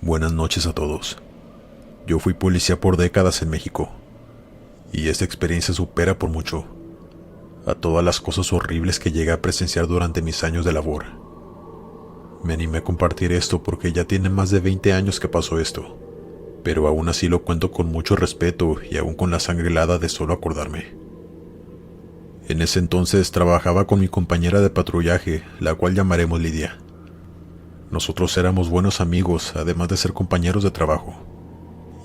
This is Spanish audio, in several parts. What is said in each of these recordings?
Buenas noches a todos. Yo fui policía por décadas en México, y esta experiencia supera por mucho a todas las cosas horribles que llegué a presenciar durante mis años de labor. Me animé a compartir esto porque ya tiene más de 20 años que pasó esto, pero aún así lo cuento con mucho respeto y aún con la sangre helada de solo acordarme. En ese entonces trabajaba con mi compañera de patrullaje, la cual llamaremos Lidia. Nosotros éramos buenos amigos, además de ser compañeros de trabajo,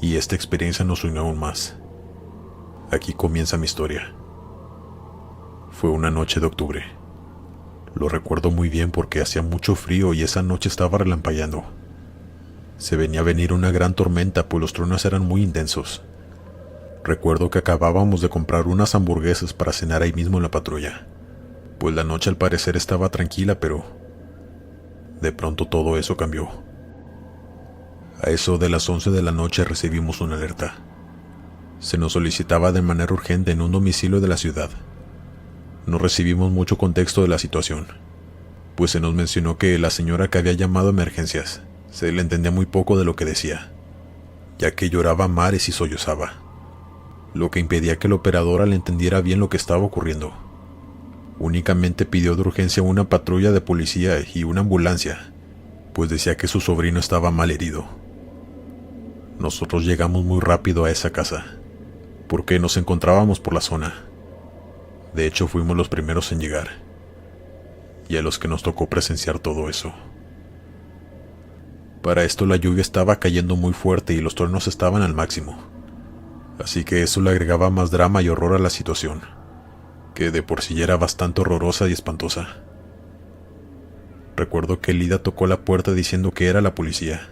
y esta experiencia nos unió aún más. Aquí comienza mi historia. Fue una noche de octubre. Lo recuerdo muy bien porque hacía mucho frío y esa noche estaba relampagueando. Se venía a venir una gran tormenta, pues los truenos eran muy intensos. Recuerdo que acabábamos de comprar unas hamburguesas para cenar ahí mismo en la patrulla, pues la noche al parecer estaba tranquila, pero de pronto todo eso cambió. A eso de las 11 de la noche recibimos una alerta. Se nos solicitaba de manera urgente en un domicilio de la ciudad. No recibimos mucho contexto de la situación, pues se nos mencionó que la señora que había llamado a emergencias se le entendía muy poco de lo que decía, ya que lloraba a mares y sollozaba, lo que impedía que la operadora le entendiera bien lo que estaba ocurriendo. Únicamente pidió de urgencia una patrulla de policía y una ambulancia, pues decía que su sobrino estaba mal herido. Nosotros llegamos muy rápido a esa casa, porque nos encontrábamos por la zona. De hecho, fuimos los primeros en llegar, y a los que nos tocó presenciar todo eso. Para esto la lluvia estaba cayendo muy fuerte y los truenos estaban al máximo, así que eso le agregaba más drama y horror a la situación, que de por sí era bastante horrorosa y espantosa. Recuerdo que Lida tocó la puerta diciendo que era la policía.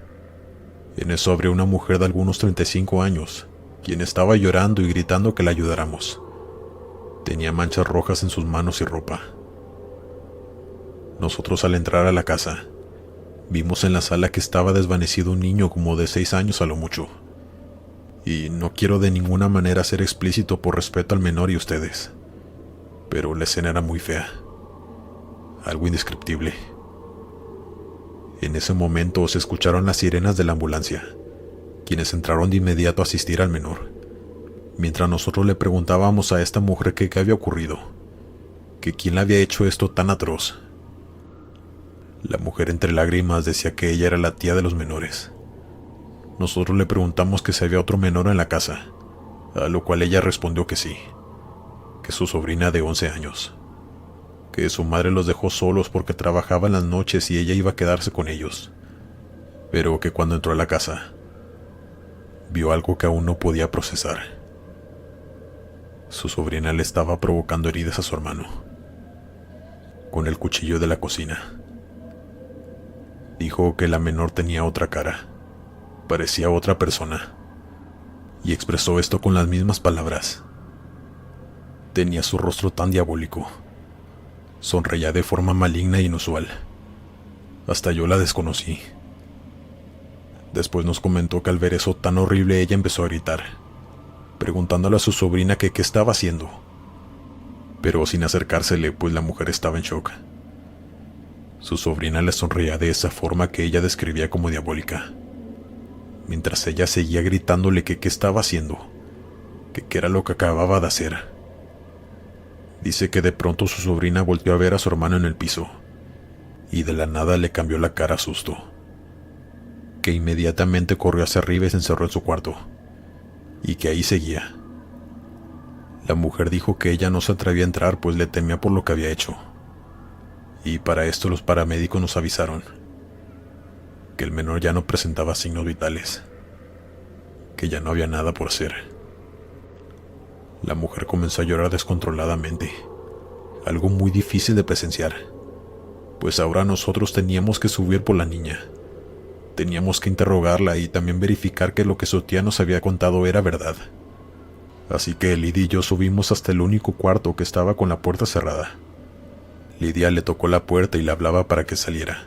En eso abrió una mujer de algunos 35 años, quien estaba llorando y gritando que la ayudáramos. Tenía manchas rojas en sus manos y ropa. Nosotros al entrar a la casa, vimos en la sala que estaba desvanecido un niño como de 6 años a lo mucho. Y no quiero de ninguna manera ser explícito por respeto al menor y ustedes, pero la escena era muy fea, algo indescriptible. En ese momento se escucharon las sirenas de la ambulancia, quienes entraron de inmediato a asistir al menor, mientras nosotros le preguntábamos a esta mujer que qué había ocurrido, que quién le había hecho esto tan atroz. La mujer entre lágrimas decía que ella era la tía de los menores. Nosotros le preguntamos que si había otro menor en la casa, a lo cual ella respondió que sí, que su sobrina de 11 años, que su madre los dejó solos porque trabajaba en las noches y ella iba a quedarse con ellos, pero que cuando entró a la casa, vio algo que aún no podía procesar. Su sobrina le estaba provocando heridas a su hermano, con el cuchillo de la cocina. Dijo que la menor tenía otra cara, parecía otra persona, y expresó esto con las mismas palabras. Tenía su rostro tan diabólico, sonreía de forma maligna e inusual. Hasta yo la desconocí. Después nos comentó que al ver eso tan horrible ella empezó a gritar, preguntándole a su sobrina que qué estaba haciendo, pero sin acercársele, pues la mujer estaba en shock. Su sobrina le sonreía de esa forma que ella describía como diabólica, mientras ella seguía gritándole que qué estaba haciendo, que qué era lo que acababa de hacer. Dice que de pronto su sobrina volteó a ver a su hermano en el piso, y de la nada le cambió la cara a susto, que inmediatamente corrió hacia arriba y se encerró en su cuarto, y que ahí seguía. La mujer dijo que ella no se atrevía a entrar pues le temía por lo que había hecho, y para esto los paramédicos nos avisaron que el menor ya no presentaba signos vitales, que ya no había nada por hacer. La mujer comenzó a llorar descontroladamente, algo muy difícil de presenciar, pues ahora nosotros teníamos que subir por la niña. Teníamos que interrogarla y también verificar que lo que su tía nos había contado era verdad. Así que Lidia y yo subimos hasta el único cuarto que estaba con la puerta cerrada. Lidia le tocó la puerta y le hablaba para que saliera.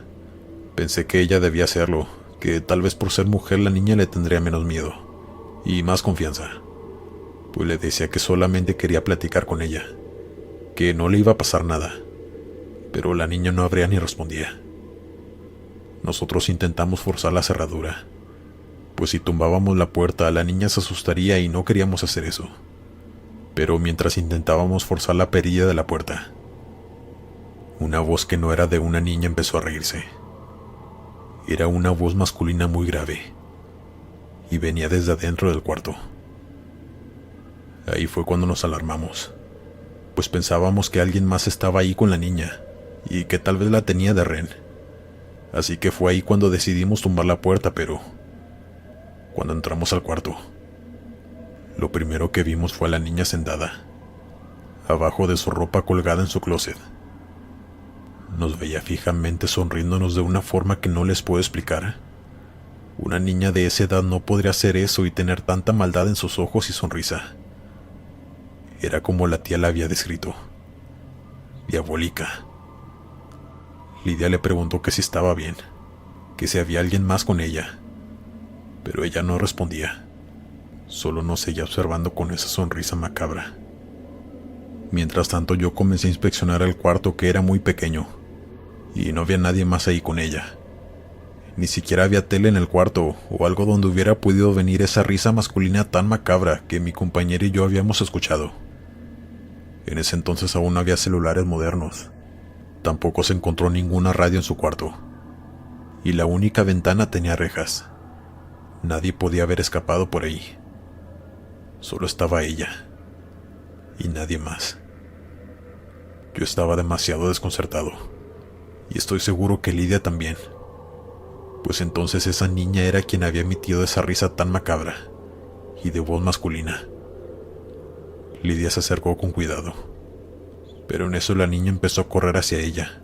Pensé que ella debía hacerlo, que tal vez por ser mujer la niña le tendría menos miedo y más confianza, pues le decía que solamente quería platicar con ella, que no le iba a pasar nada, pero la niña no abría ni respondía. Nosotros intentamos forzar la cerradura, pues si tumbábamos la puerta la niña se asustaría y no queríamos hacer eso. Pero mientras intentábamos forzar la perilla de la puerta, una voz que no era de una niña empezó a reírse. Era una voz masculina muy grave y venía desde adentro del cuarto. Ahí fue cuando nos alarmamos, pues pensábamos que alguien más estaba ahí con la niña y que tal vez la tenía de rehén. Así que fue ahí cuando decidimos tumbar la puerta, pero cuando entramos al cuarto, lo primero que vimos fue a la niña sentada, abajo de su ropa colgada en su closet. Nos veía fijamente sonriéndonos de una forma que no les puedo explicar. Una niña de esa edad no podría hacer eso y tener tanta maldad en sus ojos y sonrisa. Era como la tía la había descrito. Diabólica. Lidia le preguntó que si estaba bien, que si había alguien más con ella, pero ella no respondía. Solo nos seguía observando con esa sonrisa macabra. Mientras tanto yo comencé a inspeccionar el cuarto, que era muy pequeño, y no había nadie más ahí con ella. Ni siquiera había tele en el cuarto o algo donde hubiera podido venir esa risa masculina tan macabra que mi compañera y yo habíamos escuchado. En ese entonces aún no había celulares modernos. Tampoco se encontró ninguna radio en su cuarto, y la única ventana tenía rejas. Nadie podía haber escapado por ahí. Solo estaba ella, y nadie más. Yo estaba demasiado desconcertado, y estoy seguro que Lidia también, pues entonces esa niña era quien había emitido esa risa tan macabra y de voz masculina. Lidia se acercó con cuidado, pero en eso la niña empezó a correr hacia ella,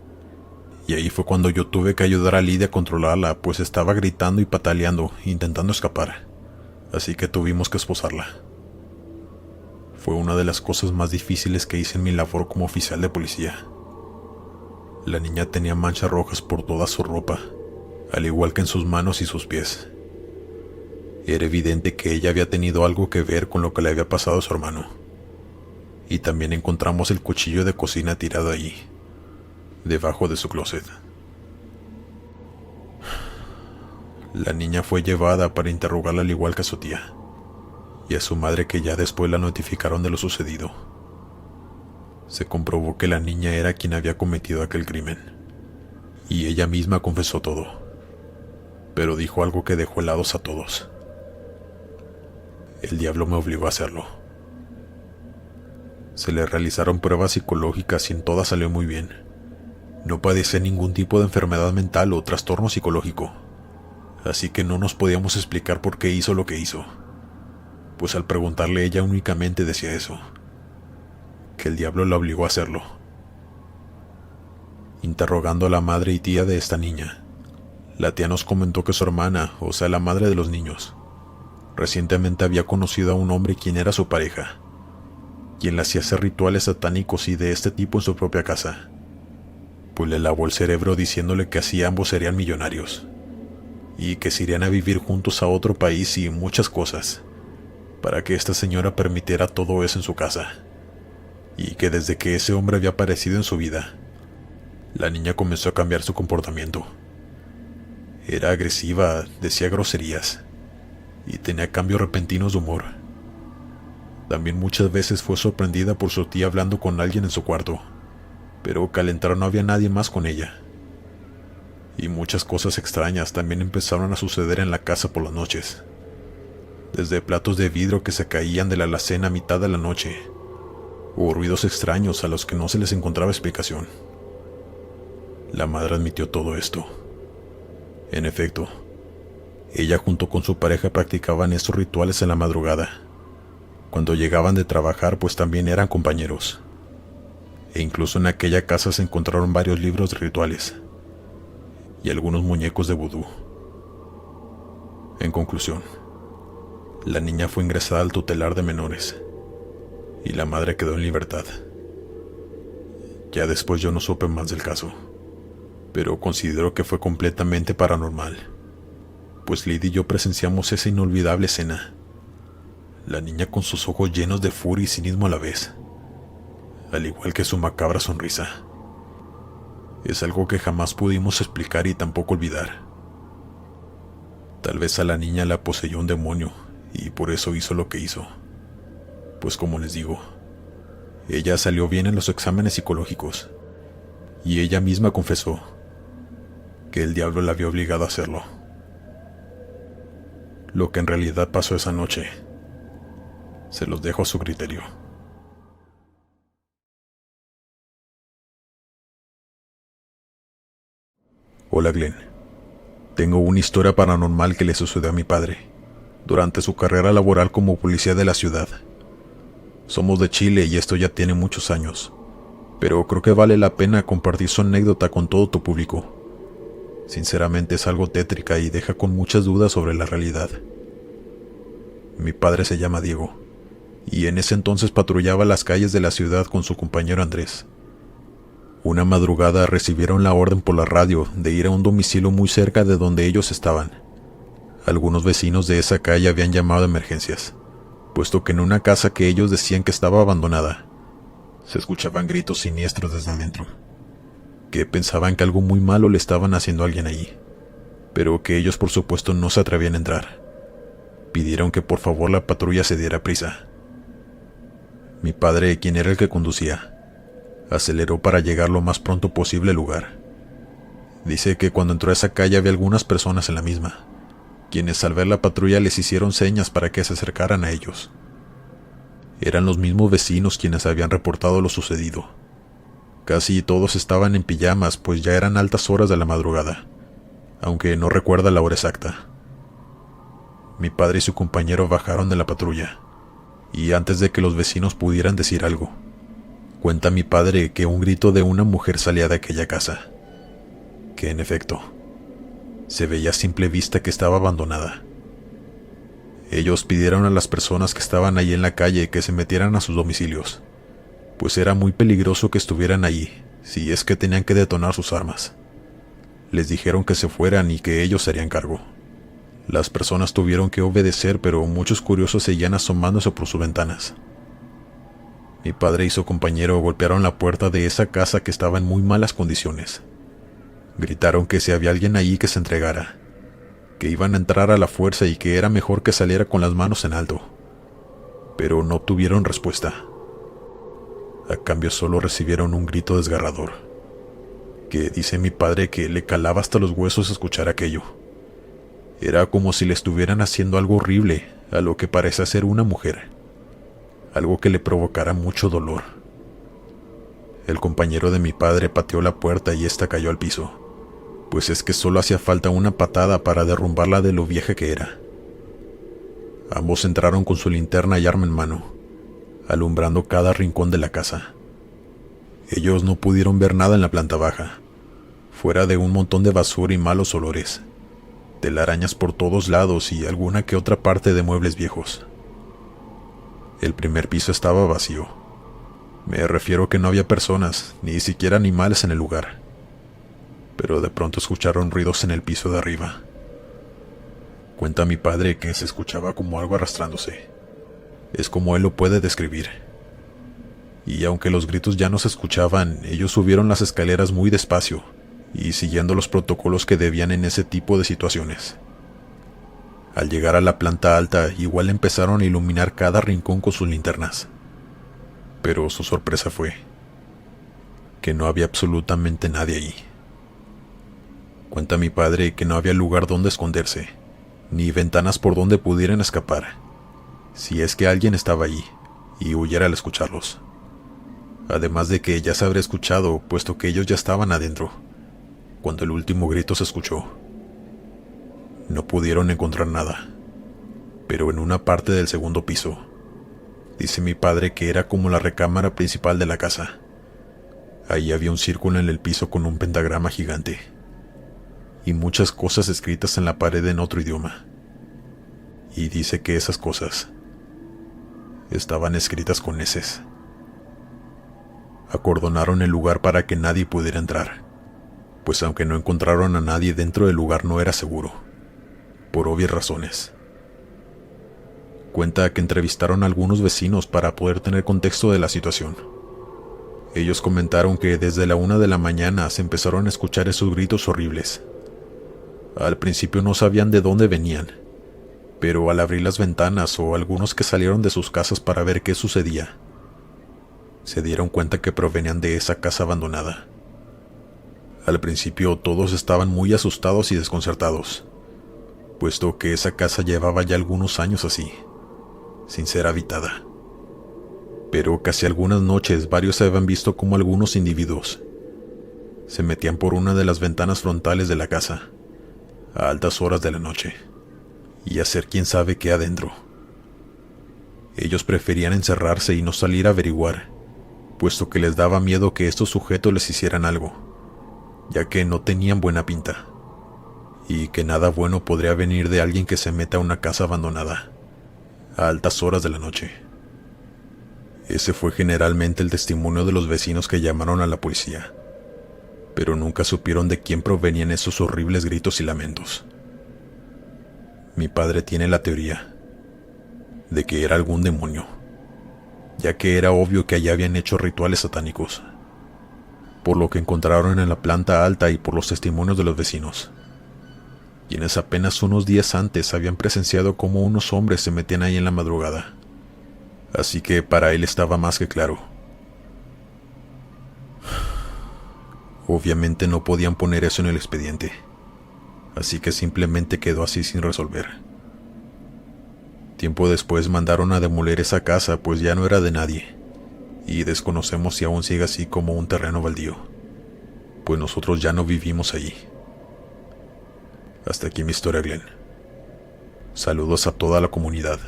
y ahí fue cuando yo tuve que ayudar a Lidia a controlarla, pues estaba gritando y pataleando, intentando escapar, así que tuvimos que esposarla. Fue una de las cosas más difíciles que hice en mi labor como oficial de policía. La niña tenía manchas rojas por toda su ropa, al igual que en sus manos y sus pies. Era evidente que ella había tenido algo que ver con lo que le había pasado a su hermano. Y también encontramos el cuchillo de cocina tirado allí, debajo de su closet. La niña fue llevada para interrogarla al igual que a su tía, y a su madre, que ya después la notificaron de lo sucedido. Se comprobó que la niña era quien había cometido aquel crimen, y ella misma confesó todo, pero dijo algo que dejó helados a todos. El diablo me obligó a hacerlo. Se le realizaron pruebas psicológicas y en todas salió muy bien. No padecía ningún tipo de enfermedad mental o trastorno psicológico, así que no nos podíamos explicar por qué hizo lo que hizo, pues al preguntarle ella únicamente decía eso, que el diablo la obligó a hacerlo. Interrogando a la madre y tía de esta niña, la tía nos comentó que su hermana, o sea la madre de los niños, recientemente había conocido a un hombre quien era su pareja, quien le hacía hacer rituales satánicos y de este tipo en su propia casa, pues le lavó el cerebro diciéndole que así ambos serían millonarios, y que se irían a vivir juntos a otro país y muchas cosas, para que esta señora permitiera todo eso en su casa, y que desde que ese hombre había aparecido en su vida, la niña comenzó a cambiar su comportamiento. Era agresiva, decía groserías, y tenía cambios repentinos de humor. También muchas veces fue sorprendida por su tía hablando con alguien en su cuarto, pero que al entrar no había nadie más con ella. Y muchas cosas extrañas también empezaron a suceder en la casa por las noches, desde platos de vidrio que se caían de la alacena a mitad de la noche, o ruidos extraños a los que no se les encontraba explicación. La madre admitió todo esto. En efecto, ella junto con su pareja practicaban estos rituales en la madrugada, cuando llegaban de trabajar, pues también eran compañeros. E incluso en aquella casa se encontraron varios libros de rituales y algunos muñecos de vudú. En conclusión, la niña fue ingresada al tutelar de menores y la madre quedó en libertad. Ya después yo no supe más del caso, pero considero que fue completamente paranormal, pues Lidia y yo presenciamos esa inolvidable escena. La niña con sus ojos llenos de furia y cinismo a la vez, al igual que su macabra sonrisa. Es algo que jamás pudimos explicar y tampoco olvidar. Tal vez a la niña la poseyó un demonio y por eso hizo lo que hizo. Pues como les digo, ella salió bien en los exámenes psicológicos y ella misma confesó que el diablo la había obligado a hacerlo. Lo que en realidad pasó esa noche, se los dejo a su criterio. Hola Glenn, tengo una historia paranormal que le sucedió a mi padre durante su carrera laboral como policía de la ciudad. Somos de Chile y esto ya tiene muchos años, pero creo que vale la pena compartir su anécdota con todo tu público. Sinceramente es algo tétrica y deja con muchas dudas sobre la realidad. Mi padre se llama Diego, y en ese entonces patrullaba las calles de la ciudad con su compañero Andrés. Una madrugada recibieron la orden por la radio de ir a un domicilio muy cerca de donde ellos estaban. Algunos vecinos de esa calle habían llamado a emergencias, puesto que en una casa que ellos decían que estaba abandonada, se escuchaban gritos siniestros desde adentro, que pensaban que algo muy malo le estaban haciendo a alguien allí, pero que ellos por supuesto no se atrevían a entrar. Pidieron que por favor la patrulla se diera prisa. Mi padre, quien era el que conducía, aceleró para llegar lo más pronto posible al lugar. Dice que cuando entró a esa calle había algunas personas en la misma, quienes al ver la patrulla les hicieron señas para que se acercaran a ellos. Eran los mismos vecinos quienes habían reportado lo sucedido. Casi todos estaban en pijamas, pues ya eran altas horas de la madrugada, aunque no recuerda la hora exacta. Mi padre y su compañero bajaron de la patrulla, y antes de que los vecinos pudieran decir algo, cuenta mi padre que un grito de una mujer salía de aquella casa, que en efecto, se veía a simple vista que estaba abandonada. Ellos pidieron a las personas que estaban allí en la calle que se metieran a sus domicilios, pues era muy peligroso que estuvieran allí, si es que tenían que detonar sus armas. Les dijeron que se fueran y que ellos se harían cargo. Las personas tuvieron que obedecer, pero muchos curiosos seguían asomándose por sus ventanas. Mi padre y su compañero golpearon la puerta de esa casa que estaba en muy malas condiciones. Gritaron que si había alguien allí que se entregara, que iban a entrar a la fuerza y que era mejor que saliera con las manos en alto. Pero no obtuvieron respuesta. A cambio solo recibieron un grito desgarrador, que dice mi padre que le calaba hasta los huesos escuchar aquello. Era como si le estuvieran haciendo algo horrible a lo que parece ser una mujer, algo que le provocara mucho dolor. El compañero de mi padre pateó la puerta y ésta cayó al piso, pues es que solo hacía falta una patada para derrumbarla de lo vieja que era. Ambos entraron con su linterna y arma en mano, alumbrando cada rincón de la casa. Ellos no pudieron ver nada en la planta baja, fuera de un montón de basura y malos olores, telarañas por todos lados y alguna que otra parte de muebles viejos. El primer piso estaba vacío. Me refiero que no había personas, ni siquiera animales en el lugar. Pero de pronto escucharon ruidos en el piso de arriba. Cuenta mi padre que se escuchaba como algo arrastrándose. Es como él lo puede describir. Y aunque los gritos ya no se escuchaban, ellos subieron las escaleras muy despacio y siguiendo los protocolos que debían en ese tipo de situaciones. Al llegar a la planta alta, igual empezaron a iluminar cada rincón con sus linternas. Pero su sorpresa fue que no había absolutamente nadie allí. Cuenta mi padre que no había lugar donde esconderse, ni ventanas por donde pudieran escapar, si es que alguien estaba allí y huyera al escucharlos. Además de que ya se habría escuchado, puesto que ellos ya estaban adentro, cuando el último grito se escuchó. No pudieron encontrar nada, pero en una parte del segundo piso, dice mi padre que era como la recámara principal de la casa. Ahí había un círculo en el piso con un pentagrama gigante y muchas cosas escritas en la pared en otro idioma. Y dice que esas cosas estaban escritas con eses. Acordonaron el lugar para que nadie pudiera entrar, pues aunque no encontraron a nadie dentro del lugar no era seguro, por obvias razones. Cuenta que entrevistaron a algunos vecinos para poder tener contexto de la situación. Ellos comentaron que desde la 1 de la mañana se empezaron a escuchar esos gritos horribles. Al principio no sabían de dónde venían, pero al abrir las ventanas o algunos que salieron de sus casas para ver qué sucedía, se dieron cuenta que provenían de esa casa abandonada. Al principio todos estaban muy asustados y desconcertados, puesto que esa casa llevaba ya algunos años así, sin ser habitada. Pero casi algunas noches varios habían visto como algunos individuos se metían por una de las ventanas frontales de la casa a altas horas de la noche y hacer quién sabe qué adentro. Ellos preferían encerrarse y no salir a averiguar, puesto que les daba miedo que estos sujetos les hicieran algo, ya que no tenían buena pinta, y que nada bueno podría venir de alguien que se meta a una casa abandonada a altas horas de la noche. Ese fue generalmente el testimonio de los vecinos que llamaron a la policía, pero nunca supieron de quién provenían esos horribles gritos y lamentos. Mi padre tiene la teoría de que era algún demonio, ya que era obvio que allí habían hecho rituales satánicos, por lo que encontraron en la planta alta y por los testimonios de los vecinos, quienes apenas unos días antes habían presenciado cómo unos hombres se metían ahí en la madrugada. Así que para él estaba más que claro. Obviamente no podían poner eso en el expediente, así que simplemente quedó así sin resolver. Tiempo después mandaron a demoler esa casa, pues ya no era de nadie, y desconocemos si aún sigue así como un terreno baldío, pues nosotros ya no vivimos allí. Hasta aquí mi historia, Glenn. Saludos a toda la comunidad.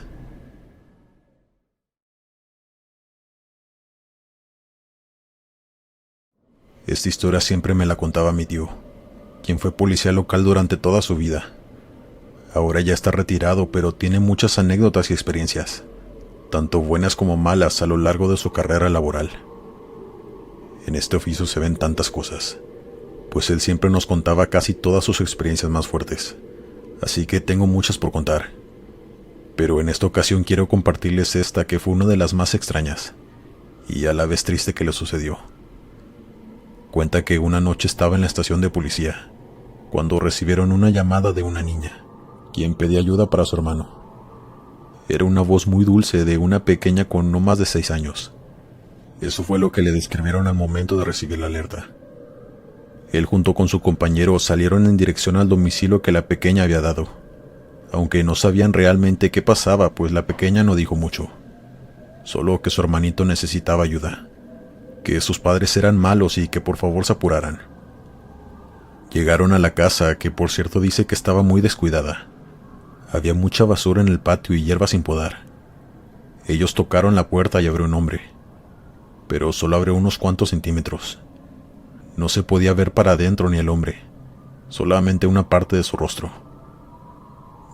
Esta historia siempre me la contaba mi tío, quien fue policía local durante toda su vida. Ahora ya está retirado, pero tiene muchas anécdotas y experiencias, tanto buenas como malas, a lo largo de su carrera laboral. En este oficio se ven tantas cosas, pues él siempre nos contaba casi todas sus experiencias más fuertes, así que tengo muchas por contar. Pero en esta ocasión quiero compartirles esta que fue una de las más extrañas, y a la vez triste que le sucedió. Cuenta que una noche estaba en la estación de policía, cuando recibieron una llamada de una niña, quien pedía ayuda para su hermano. Era una voz muy dulce de una pequeña con no más de 6 años. Eso fue lo que le describieron al momento de recibir la alerta. Él junto con su compañero salieron en dirección al domicilio que la pequeña había dado, aunque no sabían realmente qué pasaba, pues la pequeña no dijo mucho, solo que su hermanito necesitaba ayuda, que sus padres eran malos y que por favor se apuraran. Llegaron a la casa, que por cierto dice que estaba muy descuidada. Había mucha basura en el patio y hierba sin podar. Ellos tocaron la puerta y abrió un hombre, pero solo abrió unos cuantos centímetros. No se podía ver para adentro ni el hombre, solamente una parte de su rostro.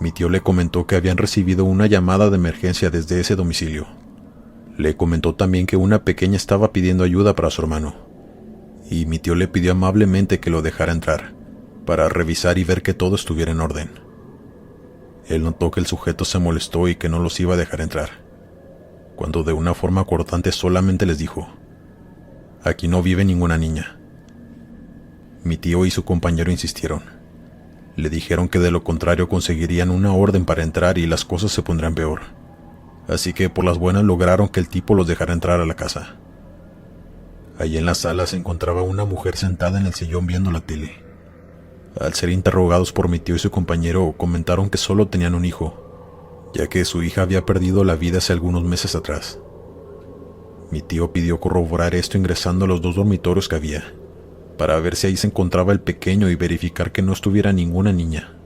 Mi tío le comentó que habían recibido una llamada de emergencia desde ese domicilio. Le comentó también que una pequeña estaba pidiendo ayuda para su hermano, y mi tío le pidió amablemente que lo dejara entrar, para revisar y ver que todo estuviera en orden. Él notó que el sujeto se molestó y que no los iba a dejar entrar, cuando de una forma cortante solamente les dijo: «Aquí no vive ninguna niña». Mi tío y su compañero insistieron. Le dijeron que de lo contrario conseguirían una orden para entrar y las cosas se pondrían peor. Así que por las buenas lograron que el tipo los dejara entrar a la casa. Allí en la sala se encontraba una mujer sentada en el sillón viendo la tele. Al ser interrogados por mi tío y su compañero, comentaron que solo tenían un hijo, ya que su hija había perdido la vida hace algunos meses atrás. Mi tío pidió corroborar esto ingresando a los 2 dormitorios que había, para ver si ahí se encontraba el pequeño y verificar que no estuviera ninguna niña.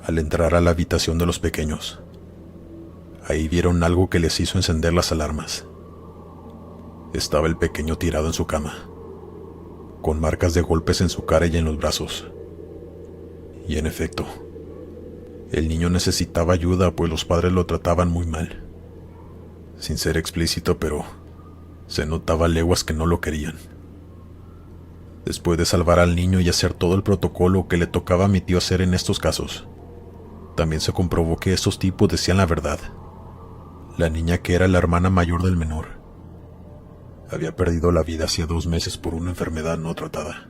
Al entrar a la habitación de los pequeños, ahí vieron algo que les hizo encender las alarmas. Estaba el pequeño tirado en su cama, con marcas de golpes en su cara y en los brazos. Y en efecto, el niño necesitaba ayuda, pues los padres lo trataban muy mal. Sin ser explícito, pero se notaba a leguas que no lo querían. Después de salvar al niño y hacer todo el protocolo que le tocaba a mi tío hacer en estos casos, también se comprobó que estos tipos decían la verdad. La niña, que era la hermana mayor del menor, había perdido la vida hacía 2 meses por una enfermedad no tratada.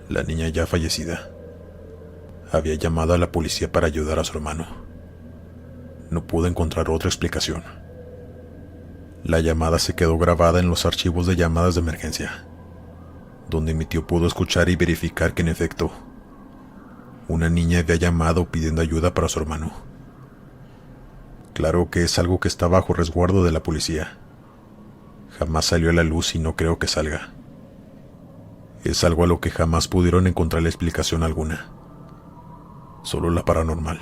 La niña ya fallecida había llamado a la policía para ayudar a su hermano. No pude encontrar otra explicación. La llamada se quedó grabada en los archivos de llamadas de emergencia, donde mi tío pudo escuchar y verificar que en efecto, una niña había llamado pidiendo ayuda para su hermano. Claro que es algo que está bajo resguardo de la policía. Jamás salió a la luz y no creo que salga. Es algo a lo que jamás pudieron encontrar la explicación alguna. Solo la paranormal.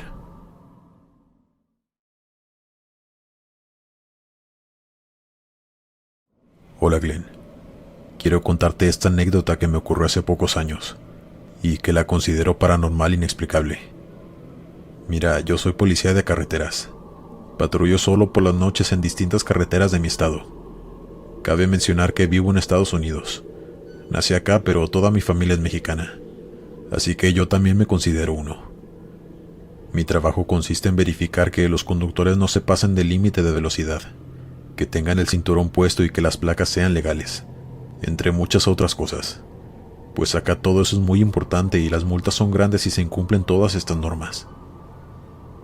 Hola Glenn. Quiero contarte esta anécdota que me ocurrió hace pocos años y que la considero paranormal e inexplicable. Mira, yo soy policía de carreteras. Patrullo solo por las noches en distintas carreteras de mi estado. Cabe mencionar que vivo en Estados Unidos. Nací acá, pero toda mi familia es mexicana, así que yo también me considero uno. Mi trabajo consiste en verificar que los conductores no se pasen del límite de velocidad, que tengan el cinturón puesto y que las placas sean legales, entre muchas otras cosas. Pues acá todo eso es muy importante y las multas son grandes si se incumplen todas estas normas.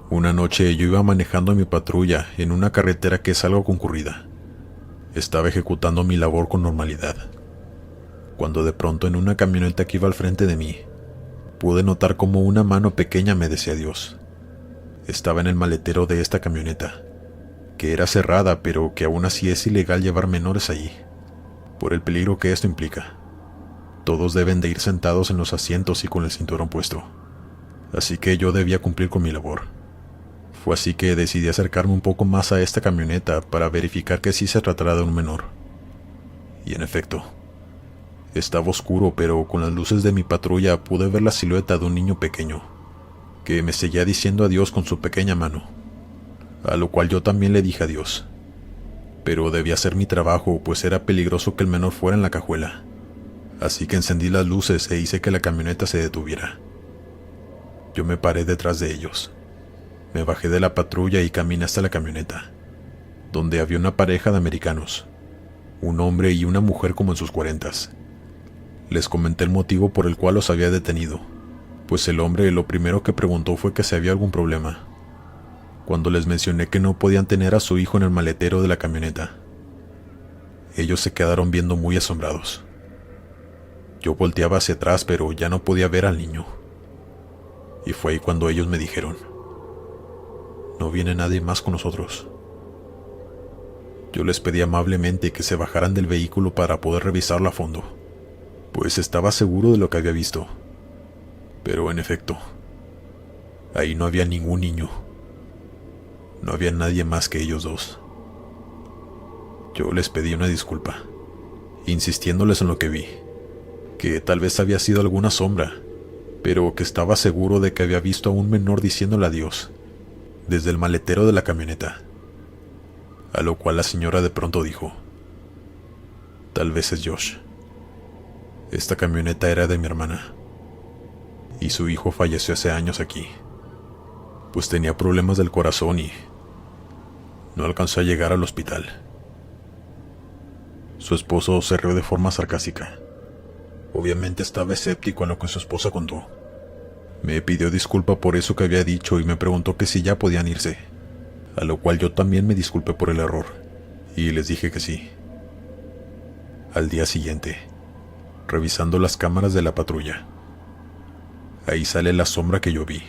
Una noche yo iba manejando mi patrulla en una carretera que es algo concurrida. Estaba ejecutando mi labor con normalidad, cuando de pronto en una camioneta que iba al frente de mí, pude notar como una mano pequeña me decía adiós. Estaba en el maletero de esta camioneta, que era cerrada, pero que aún así es ilegal llevar menores allí, por el peligro que esto implica. Todos deben de ir sentados en los asientos y con el cinturón puesto, así que yo debía cumplir con mi labor. Fue así que decidí acercarme un poco más a esta camioneta para verificar que sí se tratara de un menor. Y en efecto, estaba oscuro, pero con las luces de mi patrulla pude ver la silueta de un niño pequeño, que me seguía diciendo adiós con su pequeña mano, a lo cual yo también le dije adiós. Pero debía hacer mi trabajo, pues era peligroso que el menor fuera en la cajuela, así que encendí las luces e hice que la camioneta se detuviera. Yo me paré detrás de ellos. Me bajé de la patrulla y caminé hasta la camioneta, donde había una pareja de americanos, un hombre y una mujer como en sus 40s. Les comenté el motivo por el cual los había detenido, pues el hombre lo primero que preguntó fue que si había algún problema. Cuando les mencioné que no podían tener a su hijo en el maletero de la camioneta, ellos se quedaron viendo muy asombrados. Yo volteaba hacia atrás, pero ya no podía ver al niño. Y fue ahí cuando ellos me dijeron: no viene nadie más con nosotros. Yo les pedí amablemente que se bajaran del vehículo para poder revisarlo a fondo, pues estaba seguro de lo que había visto. Pero en efecto, ahí no había ningún niño. No había nadie más que ellos dos. Yo les pedí una disculpa, insistiéndoles en lo que vi, que tal vez había sido alguna sombra, pero que estaba seguro de que había visto a un menor diciéndole adiós desde el maletero de la camioneta. A lo cual la señora de pronto dijo: tal vez es Josh. Esta camioneta era de mi hermana, y su hijo falleció hace años aquí, pues tenía problemas del corazón y no alcanzó a llegar al hospital. Su esposo se rió de forma sarcástica. Obviamente estaba escéptico a lo que su esposa contó. Me pidió disculpa por eso que había dicho y me preguntó que si ya podían irse, a lo cual yo también me disculpé por el error, y les dije que sí. Al día siguiente, revisando las cámaras de la patrulla, ahí sale la sombra que yo vi,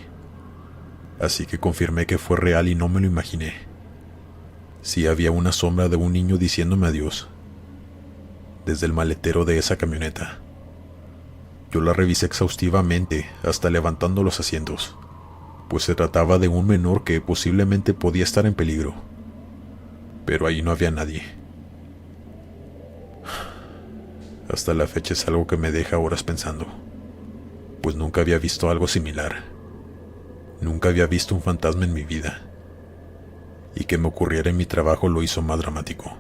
así que confirmé que fue real y no me lo imaginé. Sí había una sombra de un niño diciéndome adiós, desde el maletero de esa camioneta. Yo la revisé exhaustivamente, hasta levantando los asientos, pues se trataba de un menor que posiblemente podía estar en peligro. Pero ahí no había nadie. Hasta la fecha es algo que me deja horas pensando, pues nunca había visto algo similar. Nunca había visto un fantasma en mi vida, y que me ocurriera en mi trabajo lo hizo más dramático.